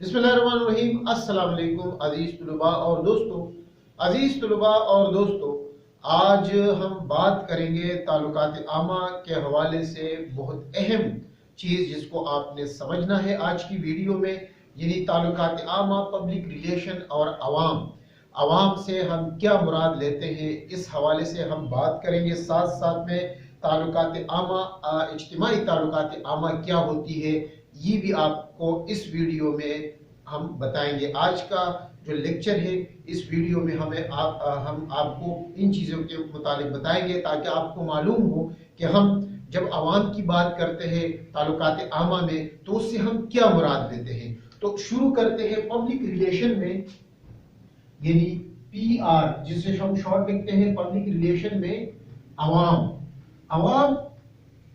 बिस्मिल्लाहिर्रहमानिर्रहीम। अस्सलाम वालेकुम अजीज तलबा और दोस्तों, आज हम बात करेंगे ताल्लुकात आमा के हवाले से बहुत अहम चीज़ जिसको आपने समझना है आज की वीडियो में, यानी ताल्लुकात आमा, पब्लिक रिलेशन और अवाम से हम क्या मुराद लेते हैं, इस हवाले से हम बात करेंगे। साथ साथ में ताल्लुकात आमा, इज्तिमाई ताल्लुकात आमा क्या होती है, ये भी आपको इस वीडियो में हम बताएंगे। आज का जो लेक्चर है, इस वीडियो में हम आपको इन चीज़ों के मुतालिक बताएंगे ताकि आपको मालूम हो कि हम जब आवाम की बात करते हैं ताल्लुकात आमा में तो उससे हम क्या मुराद लेते हैं। तो शुरू करते हैं पब्लिक रिलेशन में, यानी PR जिसे हम शॉर्ट लिखते हैं पब्लिक रिलेशन में अवाम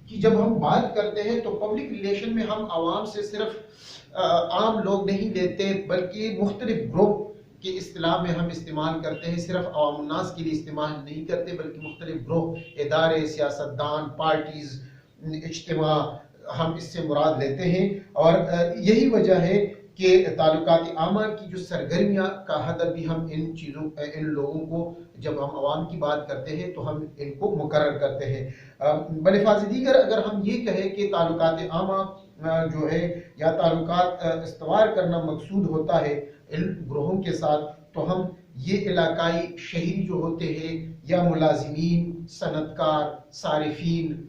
कि जब हम बात करते हैं तो पब्लिक रिलेशन में हम आवाम से सिर्फ आम लोग नहीं लेते, बल्कि मुख्तलिफ ग्रुप के इस्तिलाह में हम इस्तेमाल करते हैं। सिर्फ अवाम उन्नास के लिए इस्तेमाल नहीं करते, बल्कि मुख्तलिफ ग्रुप, इदारे, सियासतदान, पार्टीज, इज्तिमा, हम इससे मुराद लेते हैं। और यही वजह है कि ताल्लुकात आमा की जो सरगर्मियाँ का हदफ भी हम इन लोगों को जब हम आवाम की बात करते हैं तो हम इनको मुकर्रर करते हैं। बलिफाज दीगर अगर हम ये कहें कि ताल्लुकात आमा जो है या ताल्लुकात इस्तवार करना मकसूद होता है इन ग्रोहों के साथ, तो हम ये इलाकाई शहरी जो होते हैं या मुलाजिमीन, सनतकार, सारिफीन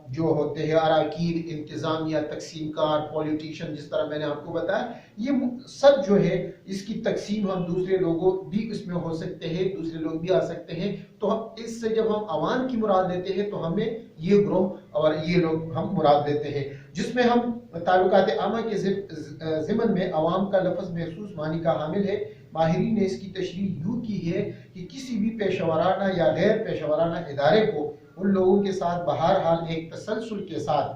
जो होते हैं, अराकीन, इंतजामिया, तकसीमकार, पॉलिटिशियन, जिस तरह मैंने आपको बताया, ये सब जो है इसकी तकसीम हम दूसरे लोगों भी इसमें हो सकते हैं, दूसरे लोग भी आ सकते हैं। तो इससे जब हम अवाम की मुराद लेते हैं तो हमें ये ग्रोह और ये लोग हम मुराद लेते हैं, जिसमें हम ताल्लुकात आमा के ज़िमन में अवाम का लफ्ज़ महसूस मानी का हामिल है। माहिरीन ने इसकी तशरीह यूँ की है कि किसी भी पेशेवराना या गैर पेशेवराना इदारे को उन लोगों के साथ बहरहाल एक तसलसल के साथ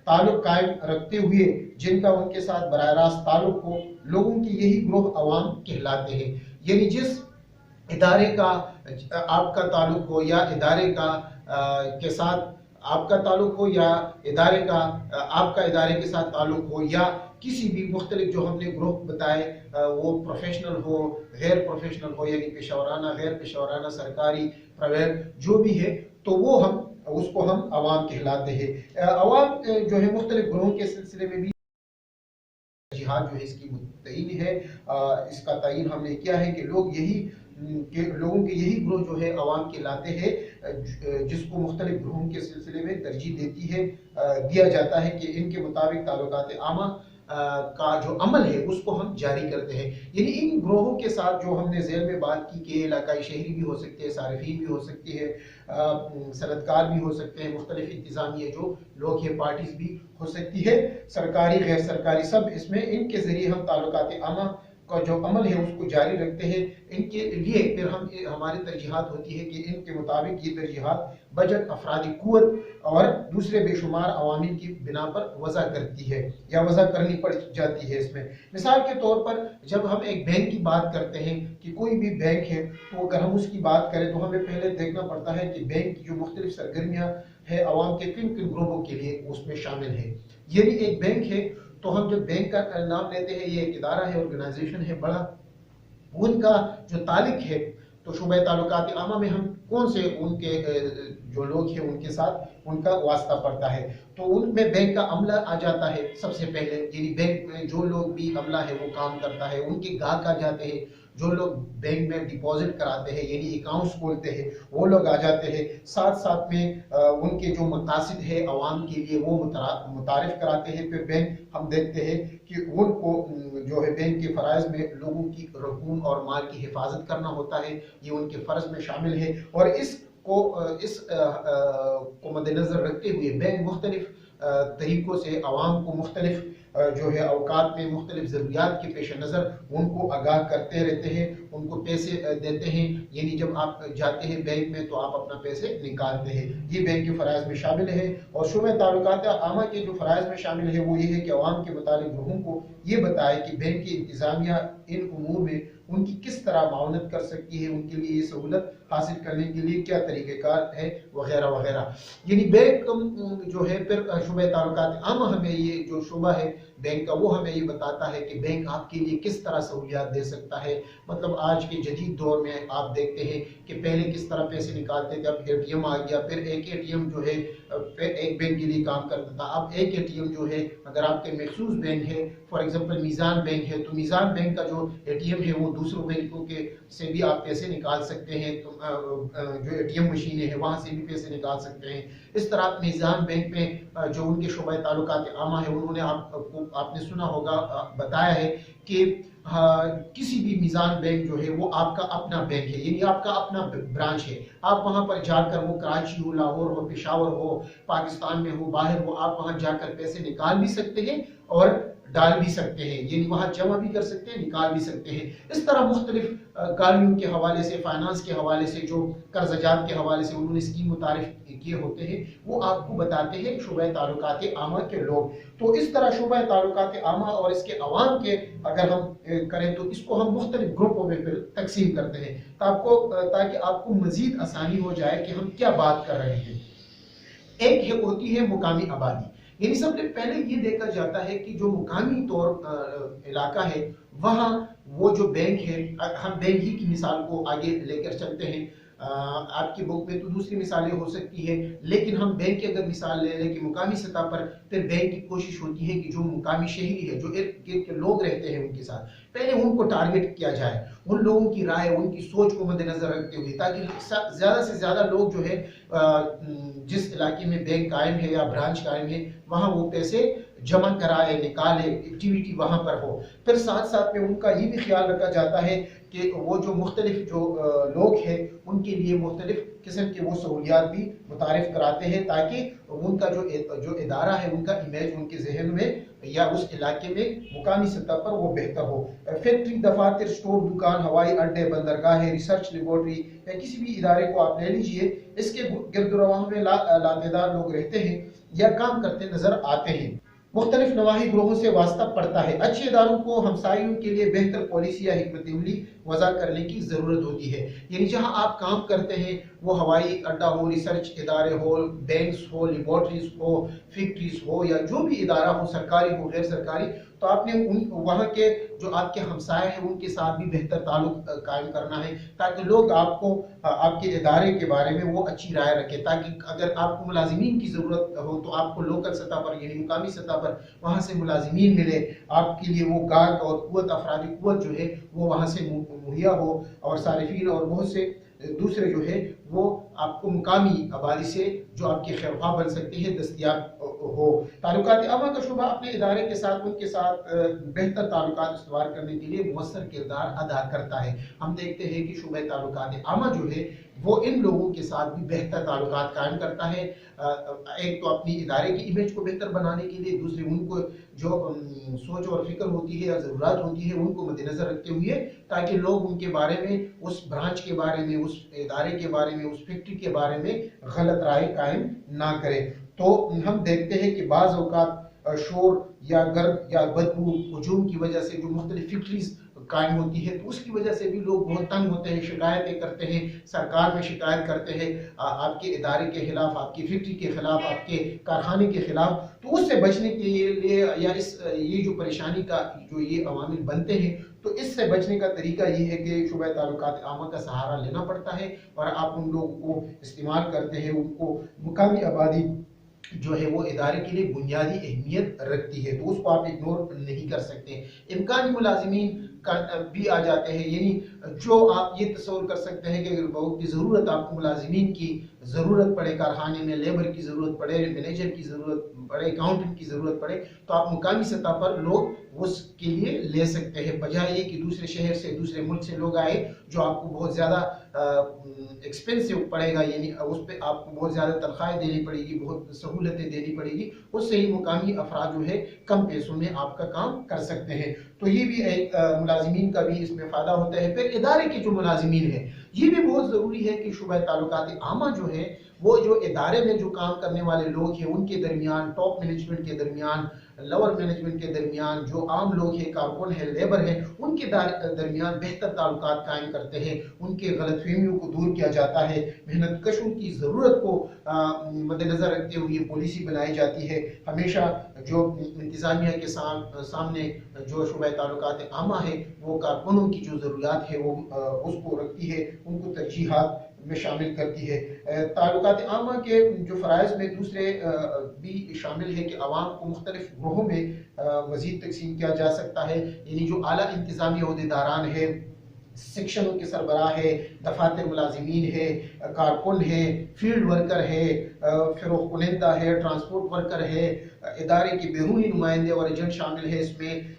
ताल्लुक कायम रखते हुए जिनका उनके साथ बराह रास्त ताल्लुक हो, लोगों के यही ग्रोह अवाम कहलाते हैं। यानी जिस इदारे का आपका ताल्लुक हो या इदारे का के साथ आपका ताल्लुक हो, या इदारे का आपका इदारे के साथ ताल्लुक हो, या किसी भी मुख्तलिफ जो हमने ग्रुप बताए, वो प्रोफेशनल हो, गैर प्रोफेशनल हो, यानी पेशेवराना, गैर पेशेवराना, सरकारी, प्राइवेट, जो भी है, तो वो उसको हम अवाम कहलाते हैं। अवाम जो है मुख्तलिफ ग्रोहों के सिलसिले में भी जिहाद जो है इसकी तयीन है। इसका तयीन हमने किया है कि लोगों के यही ग्रोह जो है अवाम कहलाते हैं, जिसको मुख्तलिफ ग्रोहों के सिलसिले में तरजीह दिया जाता है कि इनके मुताबिक ताल्लुकात आमा का जो अमल है उसको हम जारी करते हैं। यानी इन ग्रोहों के साथ जो हमने ज़ेल में बात की कि इलाकाई शहरी भी हो सकते हैं, सारिफीन भी हो सकती है, सनतकार भी हो सकते हैं, मुख्तलिफ इंतजामिया जो लोग हैं, पार्टीज भी हो सकती है, सरकारी, गैर सरकारी, सब इसमें इनके ज़रिए हम ताल्लुकात आमा का जो अमल है उसको जारी रखते हैं। इनके लिए फिर हमारी तरजीहात होती है कि इनके मुताबिक ये तरजीहात बजट, अफरादी कुव्वत और दूसरे बेशुमार अवामिल की बिना पर वज़ा करती है या वज़ा करनी पड़ जाती है। इसमें मिसाल के तौर पर जब हम एक बैंक की बात करते हैं कि कोई भी बैंक है, तो अगर हम उसकी बात करें तो हमें पहले देखना पड़ता है कि बैंक की जो मुख्तलिफ सरगर्मियाँ है अवाम के किन किन ग्रुपों के लिए उसमें शामिल है। यानी एक बैंक है तो हम जब बैंक का नाम लेते हैं, ये एक इदारा है, ऑर्गेनाइजेशन है बड़ा, उनका जो तालिक है तो शुबह ताल्लुकात आमा में हम कौन से उनके जो लोग हैं उनके साथ उनका वास्ता पड़ता है, तो उनमें बैंक का अमला आ जाता है सबसे पहले। यानी बैंक में जो लोग भी अमला है वो काम करता है, उनके गाहक आ जाते हैं, जो लोग बैंक में डिपॉजिट कराते हैं यानी अकाउंट्स खोलते हैं वो लोग आ जाते हैं। साथ साथ में उनके जो मकासद है अवाम के लिए वो मुतारिफ कराते हैं। फिर बैंक हम देखते हैं कि उनको जो है बैंक के फ़राइज़ में लोगों की रकूम और माल की हिफाजत करना होता है, ये उनके फ़र्ज में शामिल है। और इस को मद्देनज़र रखते हुए बैंक मुख्तलिफ तरीक़ों से अवाम को मुख्तलिफ जो है अवकात में मुख्तलिफ ज़रूरियात के पेश नज़र उनको आगाह करते रहते हैं, उनको पैसे देते हैं। यानी जब आप जाते हैं बैंक में तो आप अपना पैसे निकालते हैं, ये बैंक के फ़राइज़ में शामिल है। और शुबह ताल्लुकात आमा के जो फ़राइज़ में शामिल है वो ये है कि अवाम के मुतालिक ग्रोहों को ये बताए कि बैंक की इंतज़ामिया इन उमूर में उनकी किस तरह मावनत कर सकती है, उनके लिए ये सहूलत हासिल करने के लिए क्या तरीक़ेकार है, वगैरह वगैरह। यानी बैंक जो है फिर शुबे ताल्लुकात आमा हमें ये जो शुबा है बैंक का, वो हमें ये बताता है कि बैंक आपके लिए किस तरह सहूलियात दे सकता है। मतलब आज के जदीद दौर में आप देखते हैं कि पहले किस तरह पैसे निकालते थे, अब ATM आ गया, फिर एक ATM जो है एक बैंक के लिए काम करता था, अब एक ATM जो है अगर आपके मखसूस बैंक है, फॉर एग्जांपल मीज़ान बैंक है, तो मीज़ान बैंक का जो ATM है वो दूसरों बैंकों के से भी आप पैसे निकाल सकते हैं, तो जो ATM मशीनें हैं वहाँ से भी पैसे निकाल सकते हैं। इस तरह मीज़ान बैंक में जो उनके शुबा ताल्लुकात आमा है, उन्होंने आपने सुना होगा, बताया है कि किसी भी मीज़ान बैंक जो है वो आपका अपना बैंक है, यानी आपका अपना ब्रांच है। आप वहाँ पर जाकर, वो कराची हो, लाहौर हो, पेशावर हो, पाकिस्तान में हो, बाहर हो, आप वहाँ जाकर पैसे निकाल भी सकते हैं और डाल भी सकते हैं, यानी वहाँ जमा भी कर सकते हैं, निकाल भी सकते हैं। इस तरह मुख्तलिफ गाड़ियों के हवाले से, फाइनेंस के हवाले से, जो कर्ज़जात के हवाले से उन्होंने स्कीम मुतारिफ किए होते हैं, वो आपको बताते हैं शुबा ताल्लुकात आमा के लोग। तो इस तरह शुबा ताल्लुकात आमा और इसके अवाम के अगर हम करें तो इसको हम मुख्तलिफ ग्रुपों में फिर तकसीम करते हैं, ताकि आपको मजीद आसानी हो जाए कि हम क्या बात कर रहे हैं। एक होती है मुकामी आबादी, यानी सबसे पहले ये देखा जाता है कि जो मुकामी तौर इलाका है वहाँ वो जो बैंक है, हम बैंक ही की मिसाल को आगे लेकर चलते हैं। आपकी बुक में तो दूसरी मिसालें हो सकती है, लेकिन हम बैंक की अगर मिसाल ले लें कि मुकामी सतह पर, फिर बैंक की कोशिश होती है कि जो मुकामी शहरी है, जो इर्द गिर्द के लोग रहते हैं उनके साथ पहले उनको टारगेट किया जाए, उन लोगों की राय, उनकी सोच को मद्देनजर रखते हुए, ताकि ज़्यादा से ज़्यादा लोग जो है जिस इलाके में बैंक कायम है या ब्रांच कायम है वहाँ वो पैसे जमा कराए, निकाले, एक्टिविटी वहाँ पर हो। फिर साथ साथ में उनका ये भी ख्याल रखा जाता है कि वो जो मुख्तलिफ जो लोग हैं उनके लिए मुख्तलिफ किस्म के वो सहूलियात भी मुतारिफ कराते हैं, ताकि उनका जो इदारा है, उनका इमेज उनके जहन में या उस इलाके में मुकामी सतह पर वो बेहतर हो। फैक्ट्री, दफातर, स्टोर, दुकान, हवाई अड्डे, बंदरगाहें, रिसर्च लेबॉर्ट्री या किसी भी इदारे को आप ले लीजिए, इसके गिरदोरवाह में लातेदार लोग रहते हैं या काम करते नजर आते हैं। मुख्तलिफ नवाही ग्रोहों से वास्ता पड़ता है। अच्छे इदारों को हमसायों के लिए बेहतर पॉलिसी या हिकमत अमली वज़ा करने की ज़रूरत होती है। यानी जहाँ आप काम करते हैं वो हवाई अड्डा हो, रिसर्च इदारे हो, बैंक्स हो, लेबॉर्ट्रीज हो, फैक्ट्रीज हो या जो भी इदारा हो, सरकारी हो, गैर सरकारी, तो आपने वहाँ के जो आपके हमसाए हैं उनके साथ भी बेहतर ताल्लुक कायम करना है, ताकि लोग आपको आपके इदारे के बारे में वो अच्छी राय रखें, ताकि अगर आपको मुलाजिमीन की ज़रूरत हो तो आपको लोकल सतह पर यानी मुकामी सतह पर वहाँ से मुलाजिमीन मिले, आपके लिए वो गार्ड और कुव्वत, अफरादी कुव्वत जो है वो वहाँ से मुहैया हो, और सारिफीन और बहुत से दूसरे जो है वो आपको मुकामी आबादी से जो आपके खैरख्वाह बन सकते हैं दस्तयाब हो। ताल्लुकात आमा का शुबा अपने इदारे के साथ, उनके साथ बेहतर ताल्लुकात इस्तवार करने के लिए मुअस्सर किरदार अदा करता है। हम देखते हैं कि शुबा ताल्लुकात आमा जो है वो इन लोगों के साथ भी बेहतर ताल्लुकात कायम करता है। एक तो अपनी इदारे की इमेज को बेहतर बनाने के लिए, दूसरी उनको जो सोच और फिक्र होती है या ज़रूरत होती है उनको मद्देनज़र रखते हुए, ताकि लोग उनके बारे में, उस ब्रांच के बारे में, उस इदारे के बारे में, उस फैक्ट्री के बारे में गलत राय कायम ना करें। तो हम देखते हैं कि बाज़ औक़ात शोर या गर्द या बदबू, हुजूम की वजह से जो मुख्तलिफ फैक्ट्रीज कायम होती है तो उसकी वजह से भी लोग बहुत तंग होते हैं, शिकायतें करते हैं, सरकार में शिकायत करते हैं आपके इदारे के खिलाफ, आपकी फैक्ट्री के खिलाफ, आपके कारखाने के खिलाफ। तो उससे बचने के लिए या ये जो परेशानी का जो ये अवामिल बनते हैं, तो इससे बचने का तरीका ये है कि शुबा ताल्लुकात आमा का सहारा लेना पड़ता है और आप उन लोगों को इस्तेमाल करते हैं। उनको मुकामी आबादी जो है वो इदारे के लिए बुनियादी अहमियत रखती है, तो उसको आप इग्नोर नहीं कर सकते। इम्कानी मुलाजिमीन भी आ जाते हैं, यानी जो आप ये तस्वर कर सकते हैं कि अगर बहुत की ज़रूरत, आपको मुलाजिमीन की ज़रूरत पड़े, कारखाने में लेबर की ज़रूरत पड़े, मैनेजर की ज़रूरत पड़े, अकाउंटेंट की ज़रूरत पड़े, तो आप मुकामी सतह पर लोग उसके लिए ले सकते हैं, बजाय ये कि दूसरे शहर से, दूसरे मुल्क से लोग आए जो आपको बहुत ज़्यादा एक्सपेंसिव पड़ेगा, यानी उस पर आपको बहुत ज़्यादा तनख्वाहें देनी पड़ेगी, बहुत सहूलतें देनी पड़ेगी। उससे ही मुकामी अफराद जो है कम पैसों में आपका काम कर सकते हैं। तो ये भी एक मुलाजिमीन का भी इसमें फ़ायदा होता है। फिर इदारे के जो मुलाजिमीन है, ये भी बहुत ज़रूरी है कि शुबा ताल्लुकात आमा जो है वो जो इदारे में जो काम करने वाले लोग हैं उनके दरमियान, टॉप मैनेजमेंट के दरमियान लोअर मैनेजमेंट के दरमियान, जो आम लोग हैं, कारकुन है, लेबर है, उनके दरमियान बेहतर ताल्लुकात कायम करते हैं, उनके गलतफहमियों को दूर किया जाता है, मेहनत कशों की ज़रूरत को मद्देनज़र रखते हुए पॉलिसी बनाई जाती है। हमेशा जो इंतज़ामिया के सामने जो शुबे ताल्लुकात आमा है वो कारकुनों की जो ज़रूरियात है वो उसको रखती है, उनको तरजीहात में शामिल करती है। ताल्लुकात आमा के जो फ़राइज़ में दूसरे भी शामिल है कि अवाम को मुख्तलिफ ग्रोहों में मज़ीद तकसीम किया जा सकता है, यानी जो आला इंतज़ामी ओहदेदारान है, सेक्शनों के सरबराह है, दफातर मुलाजिमीन है, कारकुन है, फील्ड वर्कर है, फ़रोग़ कुनंदा है, ट्रांसपोर्ट वर्कर है, इदारे के बैरूनी नुमाइंदे और एजेंट शामिल है। इसमें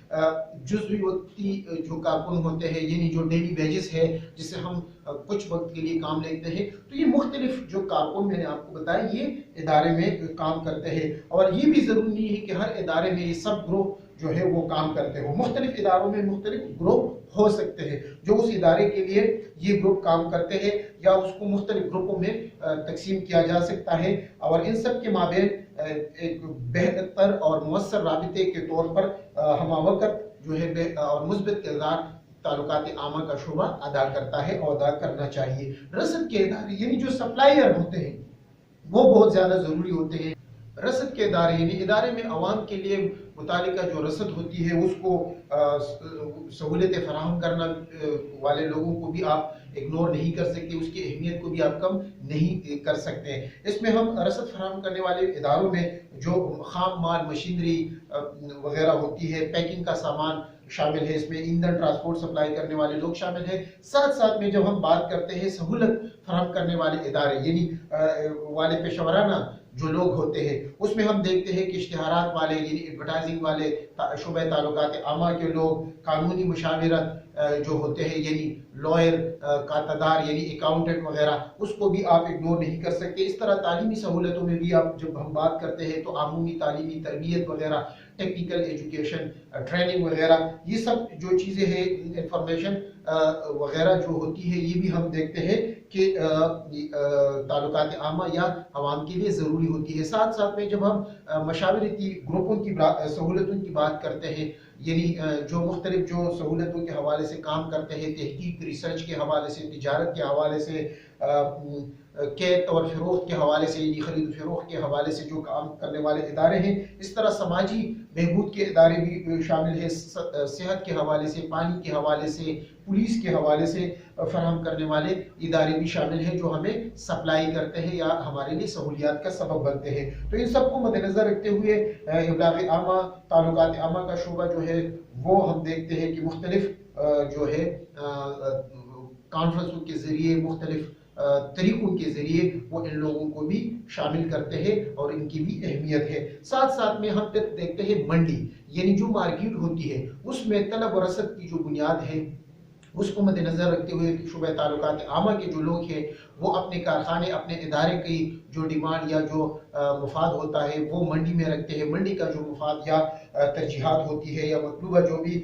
जुज़वी वक्ती जो कारकुन होते हैं, यानी जो डेली वेजेस है जिससे हम कुछ वक्त के लिए काम लेते हैं, तो ये मुख्तलिफ जो कारकुन मैंने आपको बताया ये इदारे में काम करते हैं। और ये भी ज़रूरी नहीं है कि हर इदारे में ये सब ग्रोह जो है वो काम करते हो, मुख्तलिफ इदारों में मुख्तलिफ ग्रुप हो सकते हैं जो उस इदारे के लिए ये ग्रुप काम करते हैं, या उसको मुख्तलिफ ग्रुपों में तकसीम किया जा सकता है। और इन सब के माबेन एक बेहतर और मुअस्सर राबिते के तौर पर हमावक़्त जो है और मुस्बत किरदार ताल्लुकात आमा का शोबा अदा करता है और अदा करना चाहिए। रसद के इदारे यानी जो सप्लायर होते हैं वो बहुत ज़्यादा ज़रूरी होते हैं। रसद के इदारे यानी इदारे में अवाम के लिए मुतालिका जो रसद होती है उसको सहूलतें फराहम करना वाले लोगों को भी आप इग्नोर नहीं कर सकते, उसकी अहमियत को भी आप कम नहीं कर सकते। इसमें हम रसद फराहम करने वाले इदारों में जो खाम माल, मशीनरी वगैरह होती है, पैकिंग का सामान शामिल है, इसमें ईंधन ट्रांसपोर्ट सप्लाई करने वाले लोग शामिल हैं। साथ साथ में जब हम बात करते हैं सहूलत फराहम करने वाले इदारे यानी वाले पेशवराना जो लोग होते हैं, उसमें हम देखते हैं कि इश्तिहारात वाले यानी एडवर्टाइजिंग वाले, शुबे ताल्लुकात आमा के लोग, कानूनी मुशावरत जो होते हैं यानी लॉयर, कातादार यानी अकाउंटेंट वगैरह, उसको भी आप इग्नोर नहीं कर सकते। इस तरह तालीमी सहूलतों में भी आप जब हम बात करते हैं तो आमूमी तालीमी तरबियत वगैरह, टेक्निकल एजुकेशन, ट्रेनिंग वगैरह, ये सब जो चीज़ें हैं, इंफॉर्मेशन वगैरह जो होती है, ये भी हम देखते हैं कि ताल्लुकात आमा या अवाम के लिए ज़रूरी होती है। साथ साथ में जब हम मशावरती ग्रुपों की सहूलतों की बात करते हैं, यानी जो मुख्तलिफ जो सहूलतों के हवाले से काम करते हैं, तहकीक रिसर्च के हवाले से, तिजारत के हवाले से, कैत और फ़रोख्त के हवाले से यानी ख़रीद फ़रोख्त के हवाले से जो काम करने वाले इदारे हैं, इस तरह समाजी बहबूद के इदारे भी शामिल हैं, सेहत के हवाले से, पानी के हवाले से, पुलिस के हवाले से फराहम करने वाले इदारे भी शामिल हैं जो हमें सप्लाई करते हैं या हमारे लिए सहूलियात का सबब बनते हैं। तो इन सबको मद्देनज़र रखते हुए इब्लाग आमा, ताल्लुकात आमा का शोबा जो है वो हम देखते हैं कि मुख्तलिफ जो है कॉन्फ्रेंसों के ज़रिए, मुख्तलिफ तरीक़ों के ज़रिए वो इन लोगों को भी शामिल करते हैं और इनकी भी अहमियत है। साथ साथ में हम देखते हैं मंडी यानी जो मार्केट होती है उसमें तलब और रसद की जो बुनियाद है उसको मद्देनज़र रखते हुए शुबे ताल्लुकात आमा के जो लोग हैं वो अपने कारखाने, अपने इदारे की जो डिमांड या जो मुफाद होता है वो मंडी में रखते हैं। मंडी का जो मुफाद या तरजीहात होती है या मतलूबा जो भी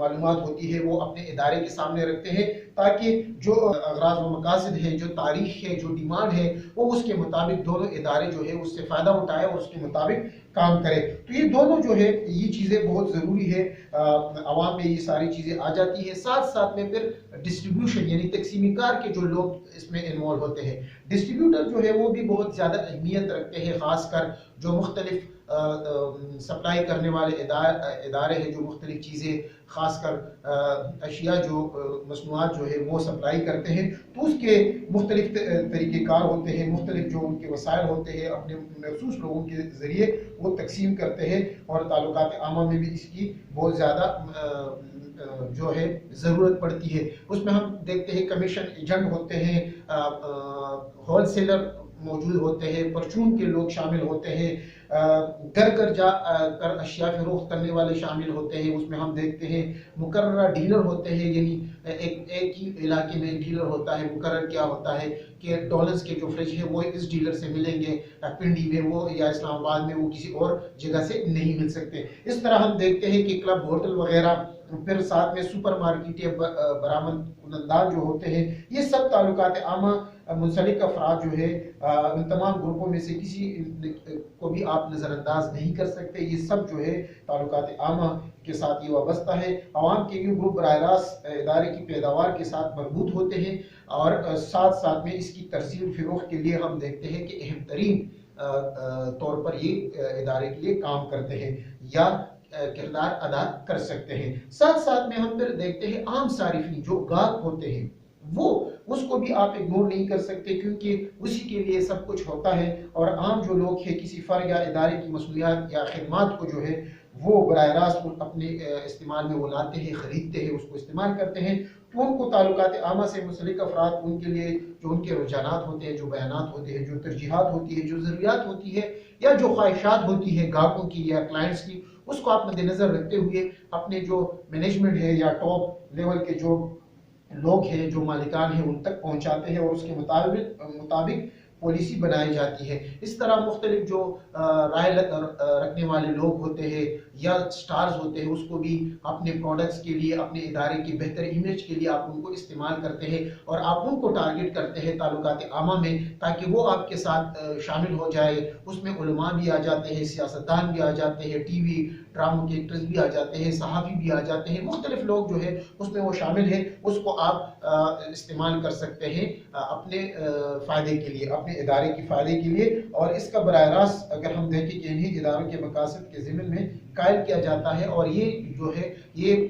मालूमात होती है वो अपने इदारे के सामने रखते हैं ताकि जो अगराज़ व मकासद है, जो तारीख है, जो डिमांड है, वो उसके मुताबिक दोनों इदारे जो है उससे फ़ायदा उठाए और उसके मुताबिक काम करे। तो ये दोनों जो है ये चीज़ें बहुत ज़रूरी है, आवाम में ये सारी चीज़ें आ जाती है। साथ साथ में फिर डिस्ट्रीब्यूशन यानी तकसीमी कार के जो लोग इसमें इन्वॉल्व होते हैं, डिस्ट्रीब्यूटर जो है वो भी बहुत ज़्यादा अहमियत रखते हैं, ख़ासकर जो मुख्तलिफ सप्लाई करने वाले इदारे हैं, जो मुख्तलिफ चीज़ें ख़ासकर अशिया जो मसनूआत जो है वो सप्लाई करते हैं, तो उसके मुख्तलिफ तरीक़ेकार होते हैं, मुख्तलिफ जो उनके वसाइल होते हैं अपने मखसूस लोगों के ज़रिए वो तकसीम करते हैं। और ताल्लुकात आमा में भी इसकी बहुत ज़्यादा जो है ज़रूरत पड़ती है। उसमें हम देखते हैं कमीशन एजेंट होते हैं, होल सेलर मौजूद होते हैं, परचून के लोग शामिल होते हैं, घर घर जा कर अशिया फरोख्त करने वाले शामिल होते हैं। उसमें हम देखते हैं मुकर्रर डीलर होते हैं, यानी एक ही इलाके में डीलर होता है। मुकर्रर क्या होता है کہ ڈالرز کے جو فریج ہے وہ اس ڈیلر سے ملیں گے پنڈی میں وہ یا اسلام آباد میں وہ کسی اور جگہ سے نہیں مل سکتے. اس طرح ہم دیکھتے ہیں کہ کلب ہوٹل وغیرہ پھر ساتھ میں سپر مارکیٹیں برآمد کنندگان جو ہوتے ہیں یہ سب تعلقات عامہ منسلک افراد جو ہے ان تمام گروپوں میں سے کسی کو بھی آپ نظر انداز نہیں کر سکتے. یہ سب جو ہے تعلقات عامہ کے ساتھ یہ وابستہ ہے. عوام کے یہ گروپ براہ راست ادارے کی پیداوار کے ساتھ مربوط ہوتے ہیں اور ساتھ ساتھ میں اس کی ترسیل فروخت کے لیے ہم دیکھتے ہیں کہ اہم ترین طور پر یہ ادارے کے لیے کام کرتے ہیں یا کردار ادا کر سکتے ہیں. ساتھ ساتھ میں ہم پھر دیکھتے ہیں عام صارفین جو گاہک ہوتے ہیں وہ اس کو بھی آپ اگنور نہیں کر سکتے کیونکہ اسی کے لیے سب کچھ ہوتا ہے. اور عام جو لوگ ہیں کسی فرد یا ادارے کی مصنوعات یا خدمات کو جو ہے وہ براہ راست اپنے استعمال میں وہ لاتے ہیں، خریدتے ہیں، اس کو استعمال کرتے ہیں. تو ان کو تعلقات عامہ سے منسلک افراد ان کے لیے جو ان کے رجحانات ہوتے ہیں، جو بیانات ہوتے ہیں، جو ترجیحات ہوتی ہے، جو ضروریات ہوتی ہے یا جو خواہشات ہوتی ہے گاہکوں کی یا کلائنٹس کی، اس کو آپ مد نظر رکھتے ہوئے اپنے جو مینجمنٹ ہے یا ٹاپ لیول کے جو لوگ ہیں، جو مالکان ہیں، ان تک پہنچاتے ہیں اور اس کے مطابق پالیسی بنائی جاتی ہے. اس طرح مختلف جو رائے رکھنے والے لوگ ہوتے ہیں یا سٹارز ہوتے ہیں اس کو بھی اپنے پروڈکٹس کے لیے، اپنے ادارے کی بہتر امیج کے لیے آپ ان کو استعمال کرتے ہیں اور آپ ان کو ٹارگٹ کرتے ہیں تعلقات عامہ میں تاکہ وہ آپ کے ساتھ شامل ہو جائے. اس میں علماء بھی آ جاتے ہیں، سیاستدان بھی آ جاتے ہیں، ٹی وی ڈراموں کے ایکٹرز بھی آ جاتے ہیں، صحافی بھی آ جاتے ہیں، مختلف لوگ جو ہے اس میں وہ شامل ہیں. اس کو آپ استعمال کر سکتے ہیں اپنے فائدے کے لیے، اپنے ادارے کی فائدے کے لیے. اور اس کا براہ راست اگر ہم دیکھیں کہ انہیں اداروں کے مقاصد کے ضمن میں قائل کیا جاتا ہے اور یہ جو ہے یہ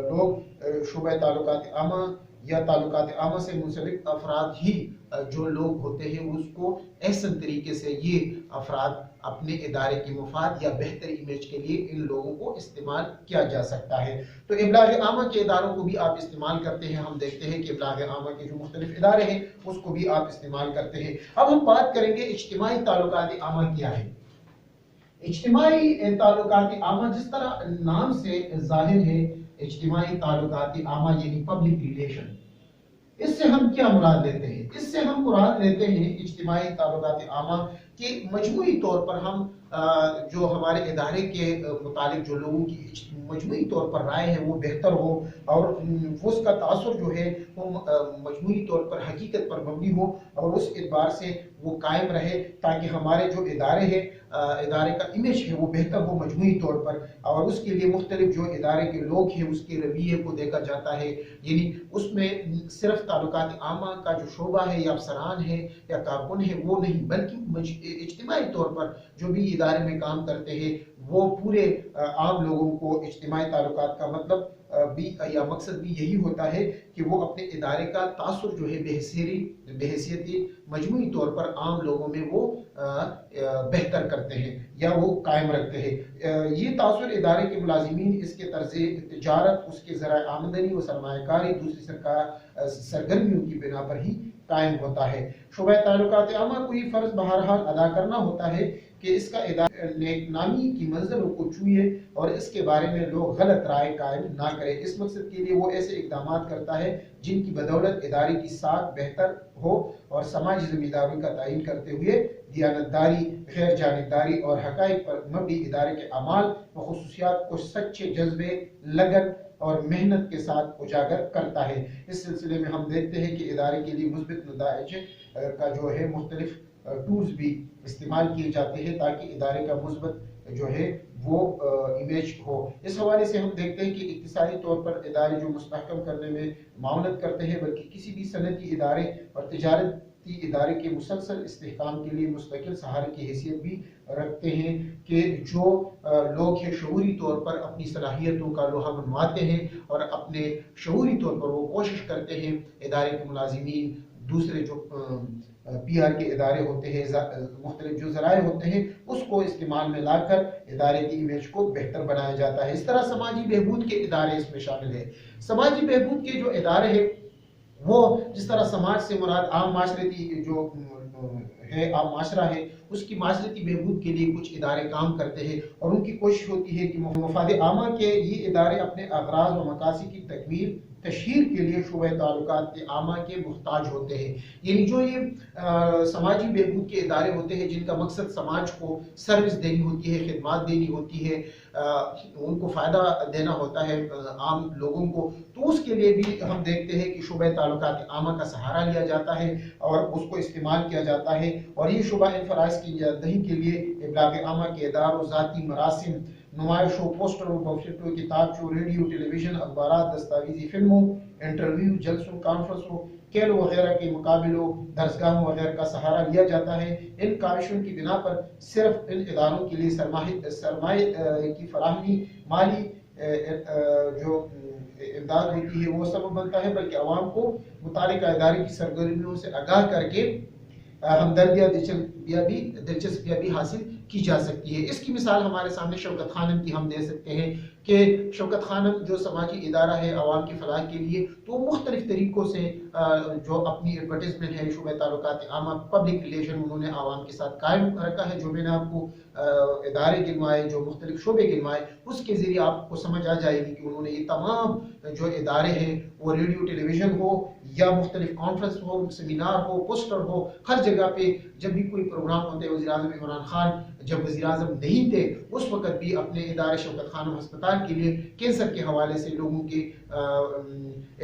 لوگ شعبہ تعلقات عامہ یا تعلقات عامہ سے منسلک افراد ہی جو لوگ ہوتے ہیں اس کو احسن طریقے سے یہ افراد اپنے ادارے کی مفاد یا بہتر امیج کے لیے ان لوگوں کو استعمال کیا جا سکتا ہے. تو ابلاغ عامہ کے اداروں کو بھی آپ استعمال کرتے ہیں. ہم دیکھتے ہیں کہ ابلاغ عامہ کے جو مختلف ادارے ہیں اس کو بھی آپ استعمال کرتے ہیں. اب ہم بات کریں گے اجتماعی تعلقات عامہ کیا ہے. اجتماعی تعلقات عامہ جس طرح نام سے ظاہر ہے، اجتماعی تعلقات عامہ یعنی پبلک ریلیشن. اس سے ہم کیا مراد لیتے ہیں؟ اس سے ہم مراد لیتے ہیں اجتماعی تعلقات عامہ کہ مجموعی طور پر ہم جو ہمارے ادارے کے متعلق جو لوگوں کی مجموعی طور پر رائے ہے وہ بہتر ہو اور اس کا تاثر جو ہے وہ مجموعی طور پر حقیقت پر مبنی ہو اور اس اعتبار سے وہ قائم رہے تاکہ ہمارے جو ادارے ہیں ادارے کا امیج ہے وہ بہتر ہو مجموعی طور پر. اور اس کے لیے مختلف جو ادارے کے لوگ ہیں اس کے رویے کو دیکھا جاتا ہے. یعنی اس میں صرف تعلقات عامہ کا جو شعبہ ہے یا افسران ہے یا کارکن ہے وہ نہیں، بلکہ اجتماعی طور پر جو بھی ادارے میں کام کرتے ہیں وہ پورے عام لوگوں کو اجتماعی تعلقات کا مطلب بھی یا مقصد بھی یہی ہوتا ہے کہ وہ اپنے ادارے کا تاثر جو ہے بحیثیت مجموعی طور پر عام لوگوں میں وہ بہتر کرتے ہیں یا وہ قائم رکھتے ہیں. یہ تاثر ادارے کے ملازمین، اس کے طرز تجارت، اس کے ذرائع آمدنی و سرمایہ کاری، دوسری سرگرمیوں کی بنا پر ہی قائم ہوتا ہے. شعبہ تعلقات عامہ کو یہ فرض بہرحال ادا کرنا ہوتا ہے کہ اس کا ادارہ نیک نامی کی منزلوں کو چھوئے اور اس کے بارے میں لوگ غلط رائے قائم نہ کریں. اس مقصد کے لیے وہ ایسے اقدامات کرتا ہے جن کی بدولت ادارے کی ساکھ بہتر ہو اور سماجی ذمہ داریوں کا تعین کرتے ہوئے دیانتداری، غیر جانبداری اور حقائق پر مبنی ادارے کے اعمال و خصوصیات کو سچے جذبے، لگن اور محنت کے ساتھ اجاگر کرتا ہے. اس سلسلے میں ہم دیکھتے ہیں کہ ادارے کے لیے مثبت نتائج کا جو ہے مختلف ٹولز بھی استعمال کیے جاتے ہیں تاکہ ادارے کا مثبت جو ہے وہ امیج ہو. اس حوالے سے ہم دیکھتے ہیں کہ اقتصادی طور پر ادارے جو مستحکم کرنے میں معاونت کرتے ہیں بلکہ کسی بھی صنعتی ادارے اور تجارتی ادارے کے مسلسل استحکام کے لیے مستقل سہارے کی حیثیت بھی رکھتے ہیں کہ جو لوگ ہیں شعوری طور پر اپنی صلاحیتوں کا لوہا منواتے ہیں اور اپنے شعوری طور پر وہ کوشش کرتے ہیں ادارے کے ملازمین، دوسرے جو پی آر کے ادارے ہوتے ہیں، مختلف جو ذرائع ہوتے ہیں اس کو استعمال میں لا کر ادارے کی امیج کو بہتر بنایا جاتا ہے. اس طرح سماجی بہبود کے ادارے اس میں شامل ہیں. سماجی بہبود کے جو ادارے ہیں وہ جس طرح سماج سے مراد عام معاشرتی جو ہے معاشرہ ہے اس کی معاشرتی بہبود کے لیے کچھ ادارے کام کرتے ہیں اور ان کی کوشش ہوتی ہے کہ مفاد عامہ کے یہ ادارے اپنے اغراض و مقاصد کی تکمیل تشہیر کے لیے شعبہ تعلقات عامہ کے محتاج ہوتے ہیں. یعنی جو یہ سماجی بہبود کے ادارے ہوتے ہیں جن کا مقصد سماج کو سروس دینی ہوتی ہے، خدمات دینی ہوتی ہے، ان کو فائدہ دینا ہوتا ہے عام لوگوں کو، تو اس کے لیے بھی ہم دیکھتے ہیں کہ شعبہ تعلقات عامہ کا سہارا لیا جاتا ہے اور اس کو استعمال کیا جاتا ہے. اور یہ شعبہ ان فرائض کی دہی کے لیے ابلاغ عامہ کے اداروں، ذاتی مراسم، نمائشوں، پوسٹروں، پمفلٹوں، کتابچوں، ریڈیو، ٹیلی ویژن، اخبارات، دستاویزی فلموں، انٹرویو، جلسوں، کانفرنسوں، کھیلوں وغیرہ کے مقابلوں، درسگاہوں وغیرہ کا سہارا لیا جاتا ہے. ان کاوشوں کی بنا پر صرف ان اداروں کے لیے سرمایہ کی فراہمی، مالی جو امداد ہوتی ہے وہ سبب بنتا ہے، بلکہ عوام کو متعلقہ ادارے کی سرگرمیوں سے آگاہ کر کے ہمدردیاں دلچسپیاں بھی حاصل کی جا سکتی ہے. اس کی مثال ہمارے سامنے شوکت خانم کی ہم دے سکتے ہیں کہ شوکت خانم جو سماجی ادارہ ہے عوام کی فلاح کے لیے، تو مختلف طریقوں سے جو اپنی ایڈورٹائزمنٹ ہے شعبہ تعلقات عامہ پبلک ریلیشن انہوں نے عوام کے ساتھ قائم رکھا ہے. جو میں نے آپ کو ادارے گنوائے، جو مختلف شعبے گنوائے، اس کے ذریعے آپ کو سمجھ آ جائے گی کہ انہوں نے یہ تمام جو ادارے ہیں وہ ریڈیو ٹیلی ویژن ہو یا مختلف کانفرنس ہو، سیمینار ہو، پوسٹر ہو، ہر جگہ پہ جب بھی کوئی پروگرام ہوتے ہیں. وزیر اعظم عمران خان جب وزیر اعظم نہیں تھے اس وقت بھی اپنے ادارے شوکت خانم ہسپتال کے لیے کینسر کے حوالے سے لوگوں کے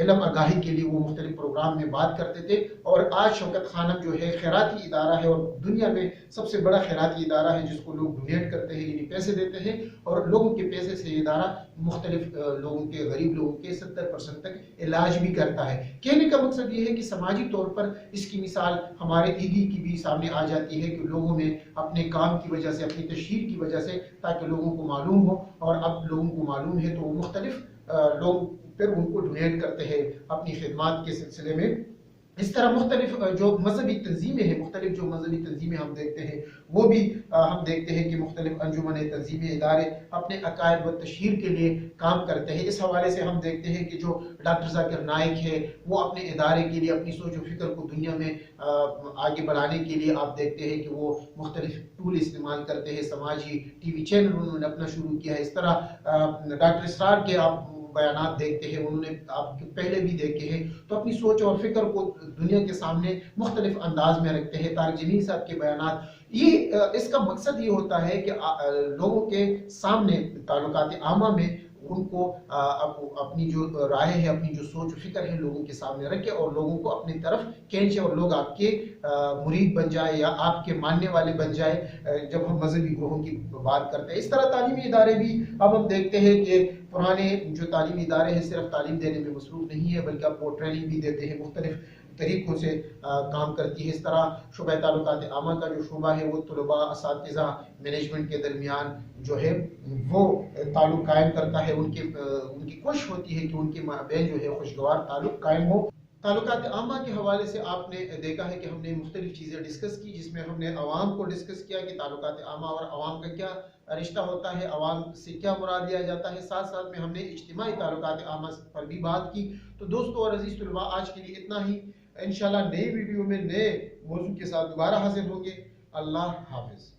علم آگاہی کے لیے وہ مختلف پروگرام میں بات کرتے تھے. اور آج شوکت خانم جو ہے خیراتی ادارہ ہے اور دنیا میں سب سے بڑا خیراتی ادارہ ہے جس کو لوگ ڈونیٹ کرتے ہیں، یعنی پیسے دیتے ہیں، اور لوگوں کے پیسے سے یہ ادارہ مختلف لوگوں کے، غریب لوگوں کے 70% تک علاج بھی کرتا ہے. کہنے کا مقصد یہ ہے کہ سماجی طور پر اس کی مثال ہمارے عیدی کی بھی سامنے آ جاتی ہے کہ لوگوں میں اپنے کام کی وجہ سے، اپنی تشہیر کی وجہ سے، تاکہ لوگوں کو معلوم ہو، اور اب لوگوں کو معلوم ہے تو وہ مختلف لوگ پھر ان کو ڈونیٹ کرتے ہیں اپنی خدمات کے سلسلے میں. اس طرح مختلف جو مذہبی تنظیمیں ہیں، مختلف جو مذہبی تنظیمیں ہم دیکھتے ہیں وہ بھی ہم دیکھتے ہیں کہ مختلف انجمن، تنظیمیں، ادارے اپنے عقائد و تشہیر کے لیے کام کرتے ہیں. اس حوالے سے ہم دیکھتے ہیں کہ جو ڈاکٹر ذاکر نائک ہے وہ اپنے ادارے کے لیے، اپنی سوچ و فکر کو دنیا میں آگے بڑھانے کے لیے آپ دیکھتے ہیں کہ وہ مختلف ٹول استعمال کرتے ہیں. سماجی ٹی وی چینل انہوں نے اپنا شروع کیا ہے. اس طرح ڈاکٹر اسرار کے آپ بیانات دیکھتے ہیں، انہوں نے آپ پہلے بھی دیکھے ہیں، تو اپنی سوچ اور فکر کو دنیا کے سامنے مختلف انداز میں رکھتے ہیں. طارق جمیل صاحب کے بیانات، یہ اس کا مقصد یہ ہوتا ہے کہ لوگوں کے سامنے تعلقات عامہ میں ان کو اپنی جو رائے ہے، اپنی جو سوچ و فکر ہے لوگوں کے سامنے رکھے اور لوگوں کو اپنی طرف کھینچے اور لوگ آپ کے مرید بن جائے یا آپ کے ماننے والے بن جائے جب ہم مذہبی گروہوں کی بات کرتے ہیں. اس طرح تعلیمی ادارے بھی اب ہم دیکھتے ہیں کہ پرانے جو تعلیمی ادارے ہیں صرف تعلیم دینے میں مصروف نہیں ہے، بلکہ اب وہ ٹریننگ بھی دیتے ہیں، مختلف طریقوں سے کام کرتی ہے. اس طرح شعبہ تعلقات عامہ کا جو شعبہ ہے وہ طلباء، اساتذہ، مینجمنٹ کے درمیان جو ہے وہ تعلق قائم کرتا ہے. ان کی کوشش ہوتی ہے کہ ان کے مابین جو ہے خوشگوار تعلق قائم ہو. تعلقات عامہ کے حوالے سے آپ نے دیکھا ہے کہ ہم نے مختلف چیزیں ڈسکس کی، جس میں ہم نے عوام کو ڈسکس کیا کہ تعلقات عامہ اور عوام کا کیا رشتہ ہوتا ہے، عوام سے کیا مراد لیا جاتا ہے. ساتھ ساتھ میں ہم نے اجتماعی تعلقات عامہ پر بھی بات کی. تو دوستو اور عزیز طلباء، آج کے لیے اتنا ہی. انشاءاللہ نئی ویڈیو میں نئے موضوع کے ساتھ دوبارہ حاضر ہوں گے. اللہ حافظ.